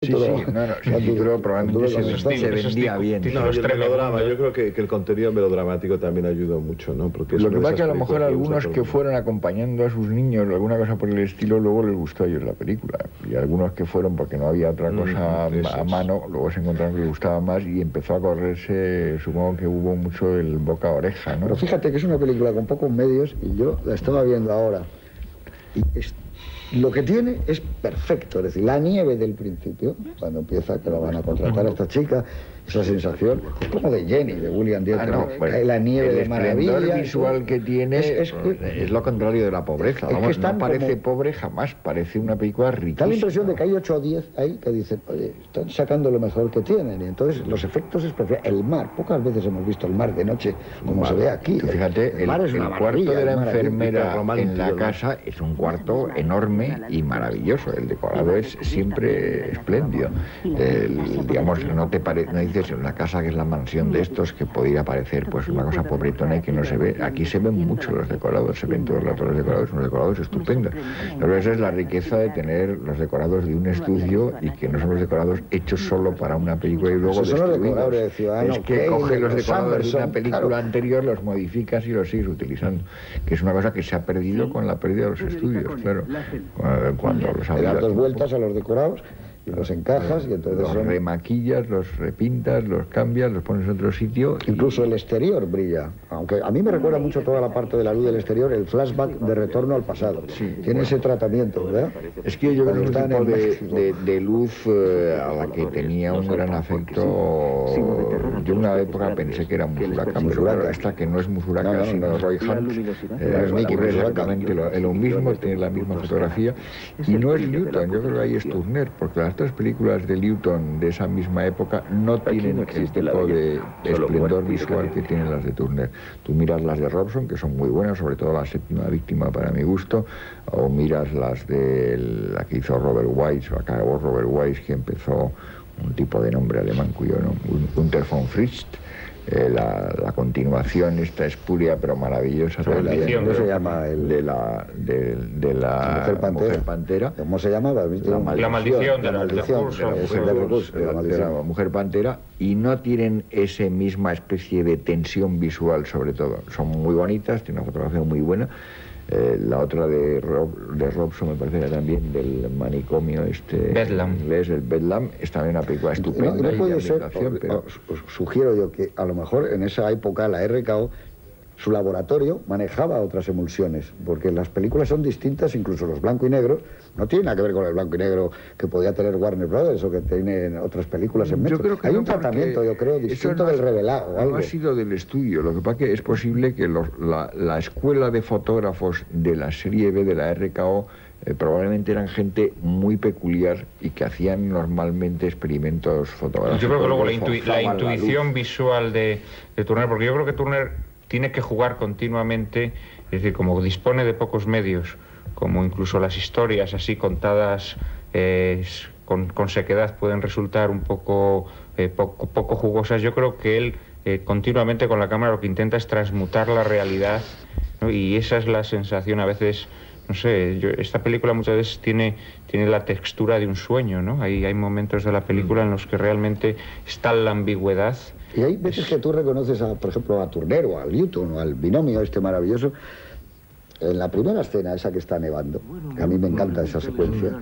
Sí, el título probablemente se vendía bien. No, el melodrama, yo creo que el contenido melodramático también ayudó mucho, ¿no? Porque lo que pasa es que a lo mejor algunos que fueron acompañando a sus niños o alguna cosa por el estilo, luego les gustó a ellos la película. Y algunos que fueron porque no había otra cosa a mano, luego se encontraron que les gustaba más y empezó a correrse, supongo que hubo mucho el boca a oreja, ¿no? Pero fíjate que es una película con pocos medios y yo la estaba viendo ahora. Y lo que tiene es perfecto, es decir, la nieve del principio, cuando empieza que la van a contratar a esta chica, esa sensación, es como de Jenny, de William Dieter, la nieve de maravilla. El esplendor visual que tiene es lo contrario de la pobreza, vamos, no parece pobre jamás, parece una película riquísima. Da la impresión de que hay 8 o 10 ahí que dicen, oye, están sacando lo mejor que tienen, y entonces los efectos especiales, el mar, pocas veces hemos visto el mar de noche como se ve aquí. Fíjate, el cuarto de la enfermera en la casa es un cuarto enorme y maravilloso, el decorado es siempre espléndido, digamos, no dices una casa que es la mansión de estos que podría parecer pues una cosa pobretona y que no se ve. Aquí se ven mucho los decorados, se ven todos los decorados, unos decorados estupendos. Pero esa es la riqueza de tener los decorados de un estudio y que no son los decorados hechos solo para una película y luego destruidos. Es que coge los decorados de una película anterior, los modificas y los sigues utilizando, que es una cosa que se ha perdido con la pérdida de los estudios, claro. Cuando los le das dos vueltas a los decorados y los encajas y entonces los remaquillas, los repintas, los cambias, los pones en otro sitio. Incluso el exterior brilla, aunque a mí me recuerda mucho toda la parte de la luz del exterior, el flashback de Retorno al Pasado. Sí, tiene ese tratamiento, ¿verdad? Es que yo creo que es un tipo de luz a la que tenía un gran afecto. Yo una época pensé que era Musuraka, pero esta que no es Musuraka, sino Roy Hunt, ocurre exactamente lo mismo, tiene la misma fotografía, y no es Newton, yo creo que ahí es Turner, porque las tres películas de Newton de esa misma época no tienen el tipo de esplendor visual que tienen las de Turner. Tú miras las de Robson, que son muy buenas, sobre todo La Séptima Víctima para mi gusto, o miras las de la que hizo Robert Wise, o acabó Robert Wise, que empezó un tipo de nombre alemán cuyo nombre, Günther von Fritsch. La continuación esta espuria pero maravillosa también. ¿Cómo se llama? De la Mujer Pantera. ¿Cómo se llama? La maldición de la Mujer Pantera, y no tienen esa misma especie de tensión visual, sobre todo. Son muy bonitas, tienen una fotografía muy buena. La otra de Robson me parece que también del manicomio inglés, el Bedlam, es también una película estupenda. No puede ser, pero os sugiero yo que a lo mejor en esa época la RKO, su laboratorio manejaba otras emulsiones, porque las películas son distintas, incluso los blanco y negro no tienen nada que ver con el blanco y negro que podía tener Warner Brothers o que tienen otras películas en Metro. Hay un tratamiento, yo creo, distinto del revelado. No ha sido del estudio, lo que pasa que es posible que la escuela de fotógrafos de la serie B de la RKO probablemente eran gente muy peculiar y que hacían normalmente experimentos fotográficos. Yo creo que luego la intuición visual de Turner, porque yo creo que Turner tiene que jugar continuamente, es decir, como dispone de pocos medios, como incluso las historias así contadas con sequedad pueden resultar un poco jugosas. Yo creo que él continuamente con la cámara lo que intenta es transmutar la realidad, ¿no? Y esa es la sensación a veces. No sé, esta película muchas veces tiene la textura de un sueño, ¿no? Hay momentos de la película en los que realmente está la ambigüedad. Y hay veces que tú reconoces, por ejemplo, a Turner o a Newton o al binomio este maravilloso, en la primera escena, esa que está nevando, que a mí me encanta esa secuencia,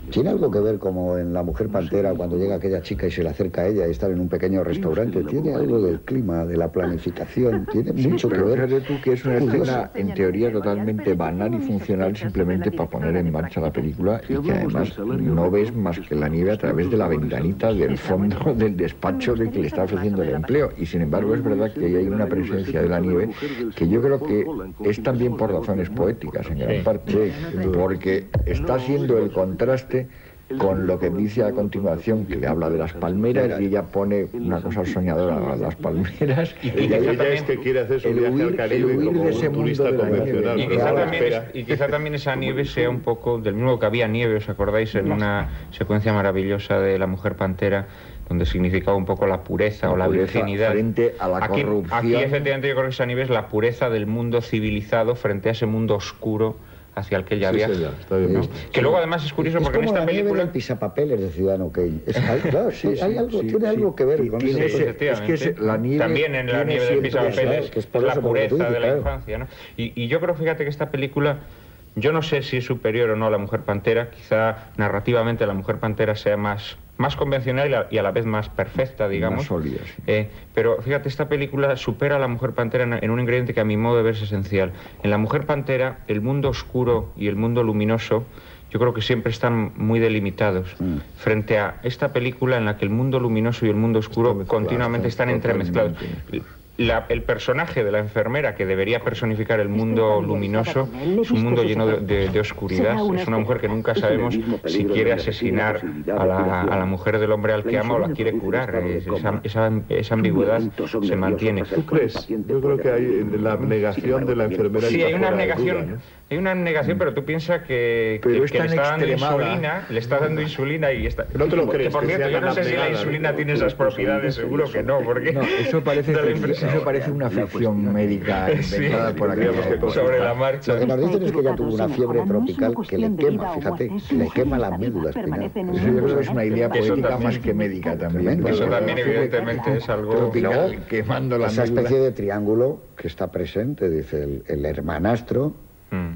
tiene algo que ver como en La Mujer Pantera, cuando llega aquella chica y se le acerca a ella y están en un pequeño restaurante, tiene algo del clima, de la planificación, tiene mucho que ver. Fíjate tú que es una escena en teoría totalmente banal y funcional simplemente para poner en marcha la película, y que además no ves más que la nieve a través de la ventanita del fondo del despacho del que le está ofreciendo el empleo, y sin embargo es verdad que hay una presencia de la nieve que yo creo que es también por razones poéticas en gran parte, porque está haciendo el contraste con lo que dice a continuación, que le habla de las palmeras, y ella pone una cosa soñadora, las palmeras, y que quiere hacer su viaje al Caribe como un turista convencional. Y quizá también esa nieve sea un poco del mismo que había nieve, ¿os acordáis? En una secuencia maravillosa de La Mujer Pantera, donde significaba un poco la pureza o la virginidad frente a la corrupción. Aquí efectivamente yo creo que esa nieve es la pureza del mundo civilizado frente a ese mundo oscuro hacia el que ella viaja. Señor, está bien, ¿no? Que luego además es curioso porque en esta película... el pisapapeles de Ciudadano Kane. Claro, hay algo, tiene algo que ver con eso. Es que la nieve... También en la nieve del pisapapeles que es la pureza de la infancia, ¿no? Y yo creo, fíjate, que esta película... Yo no sé si es superior o no a La Mujer Pantera, quizá narrativamente La Mujer Pantera sea más convencional y a la vez más perfecta, digamos. Más sólida, sí. Pero fíjate, esta película supera a La Mujer Pantera en un ingrediente que a mi modo de ver es esencial. En La Mujer Pantera, el mundo oscuro y el mundo luminoso, yo creo que siempre están muy delimitados, frente a esta película en la que el mundo luminoso y el mundo oscuro continuamente están entremezclados. El personaje de la enfermera, que debería personificar el mundo luminoso, es un mundo lleno de oscuridad. Es una mujer que nunca sabemos si quiere asesinar a la mujer del hombre al que ama o la quiere curar. Esa ambigüedad se mantiene. ¿Tú crees? Yo creo que hay la negación de la enfermera. Sí, hay una negación. Hay una negación, pero tú piensas que le está dando insulina y está... No te lo crees. Que, por cierto, yo no sé si la insulina tiene esas propiedades, seguro que no, porque... No, eso parece una ficción médica inventada por aquí. Sobre la marcha. Lo que nos dicen es que ella tuvo una fiebre tropical que le quema, fíjate, le quema la médula espinal. Eso yo creo que es una idea política más que médica también. Eso también, evidentemente, es algo... Quemando la esa médula. especie de triángulo que está presente, dice el hermanastro,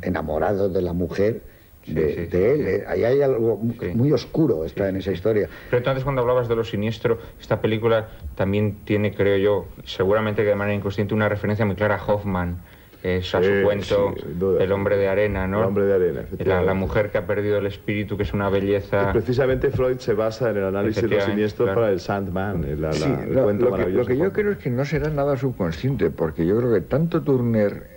enamorado de la mujer de él. Ahí hay algo muy oscuro en esa historia. Pero entonces, cuando hablabas de lo siniestro, esta película también tiene, creo yo, seguramente que de manera inconsciente, una referencia muy clara a Hoffman. A su cuento, El hombre de arena, ¿no? El hombre de arena, la mujer que ha perdido el espíritu, que es una belleza... Precisamente Freud se basa en el análisis de los siniestros para el Sandman, el cuento maravilloso. Lo que yo creo es que no será nada subconsciente, porque yo creo que tanto Turner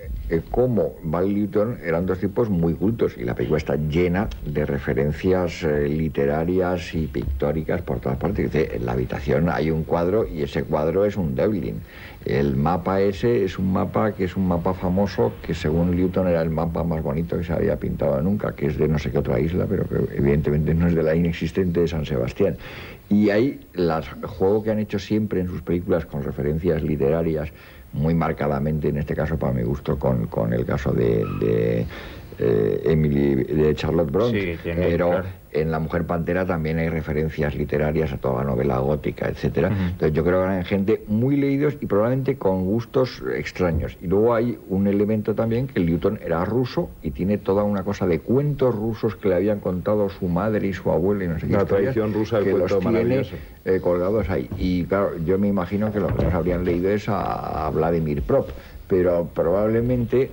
como Val Lewton eran dos tipos muy cultos, y la película está llena de referencias literarias y pictóricas por todas partes. En la habitación hay un cuadro, y ese cuadro es un Devlin. El mapa ese es un mapa famoso, que según Lewton era el mapa más bonito que se había pintado nunca, que es de no sé qué otra isla, pero que evidentemente no es de la inexistente de San Sebastián. Y hay el juego que han hecho siempre en sus películas con referencias literarias, muy marcadamente, en este caso para mi gusto, con el caso de Emily, de Charlotte Brontë, pero claro, en La Mujer Pantera también hay referencias literarias a toda la novela gótica, etcétera. Entonces yo creo que eran gente muy leídos y probablemente con gustos extraños. Y luego hay un elemento también, que Lewton era ruso y tiene toda una cosa de cuentos rusos que le habían contado su madre y su abuela y no sé qué. La tradición rusa del cuento maravilloso. Colgados ahí. Y claro, yo me imagino que lo que nos habrían leído es a Vladimir Prop, pero probablemente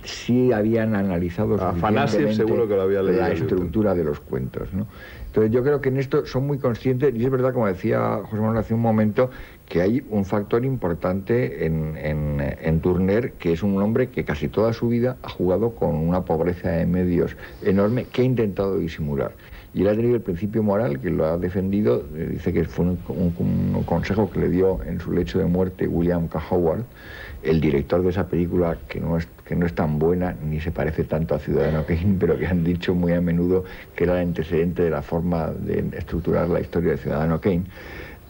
sí habían analizado Afanasiev seguro que lo había leído, la estructura de los cuentos, ¿no? Entonces yo creo que en esto son muy conscientes, y es verdad, como decía José Manuel hace un momento, que hay un factor importante en Turner, que es un hombre que casi toda su vida ha jugado con una pobreza de medios enorme, que ha intentado disimular. Y él ha tenido el principio moral, que lo ha defendido, dice que fue un consejo que le dio en su lecho de muerte William K. Howard, el director de esa película, que no es tan buena, ni se parece tanto a Ciudadano Kane, pero que han dicho muy a menudo que era el antecedente de la forma de estructurar la historia de Ciudadano Kane,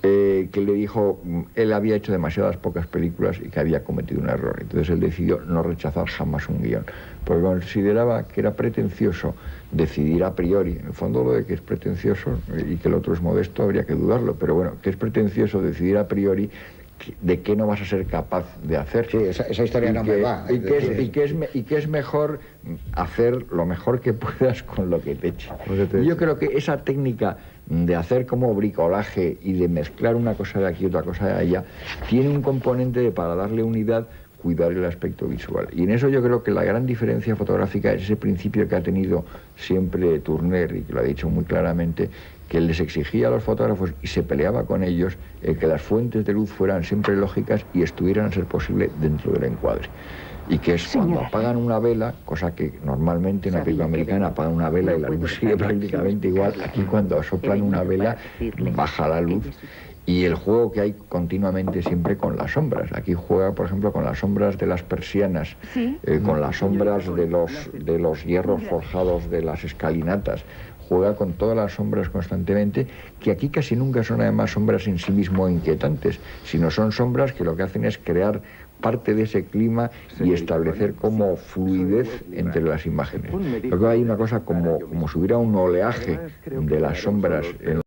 que le dijo, él había hecho demasiadas pocas películas y que había cometido un error. Entonces él decidió no rechazar jamás un guión, porque consideraba que era pretencioso decidir a priori. En el fondo, lo de que es pretencioso y que el otro es modesto habría que dudarlo, pero bueno, que es pretencioso decidir a priori de qué no vas a ser capaz de hacer. Sí, esa historia no me va. Y que es mejor hacer lo mejor que puedas con lo que te eche. Y yo creo que esa técnica de hacer como bricolaje y de mezclar una cosa de aquí y otra cosa de allá tiene un componente de, para darle unidad, cuidar el aspecto visual. Y en eso yo creo que la gran diferencia fotográfica es ese principio que ha tenido siempre Turner, y que lo ha dicho muy claramente, que él les exigía a los fotógrafos y se peleaba con ellos que las fuentes de luz fueran siempre lógicas y estuvieran, a ser posible, dentro del encuadre. Y que es cuando apagan una vela, cosa que normalmente en una película americana apagan una vela y la luz sigue prácticamente igual, aquí cuando soplan una vela baja la luz. Y el juego que hay continuamente siempre con las sombras. Aquí juega, por ejemplo, con las sombras de las persianas, con las sombras de los hierros forjados de las escalinatas. Juega con todas las sombras constantemente, que aquí casi nunca son además sombras en sí mismo inquietantes, sino son sombras que lo que hacen es crear parte de ese clima y establecer como fluidez entre las imágenes. Creo que hay una cosa como si hubiera un oleaje de las sombras en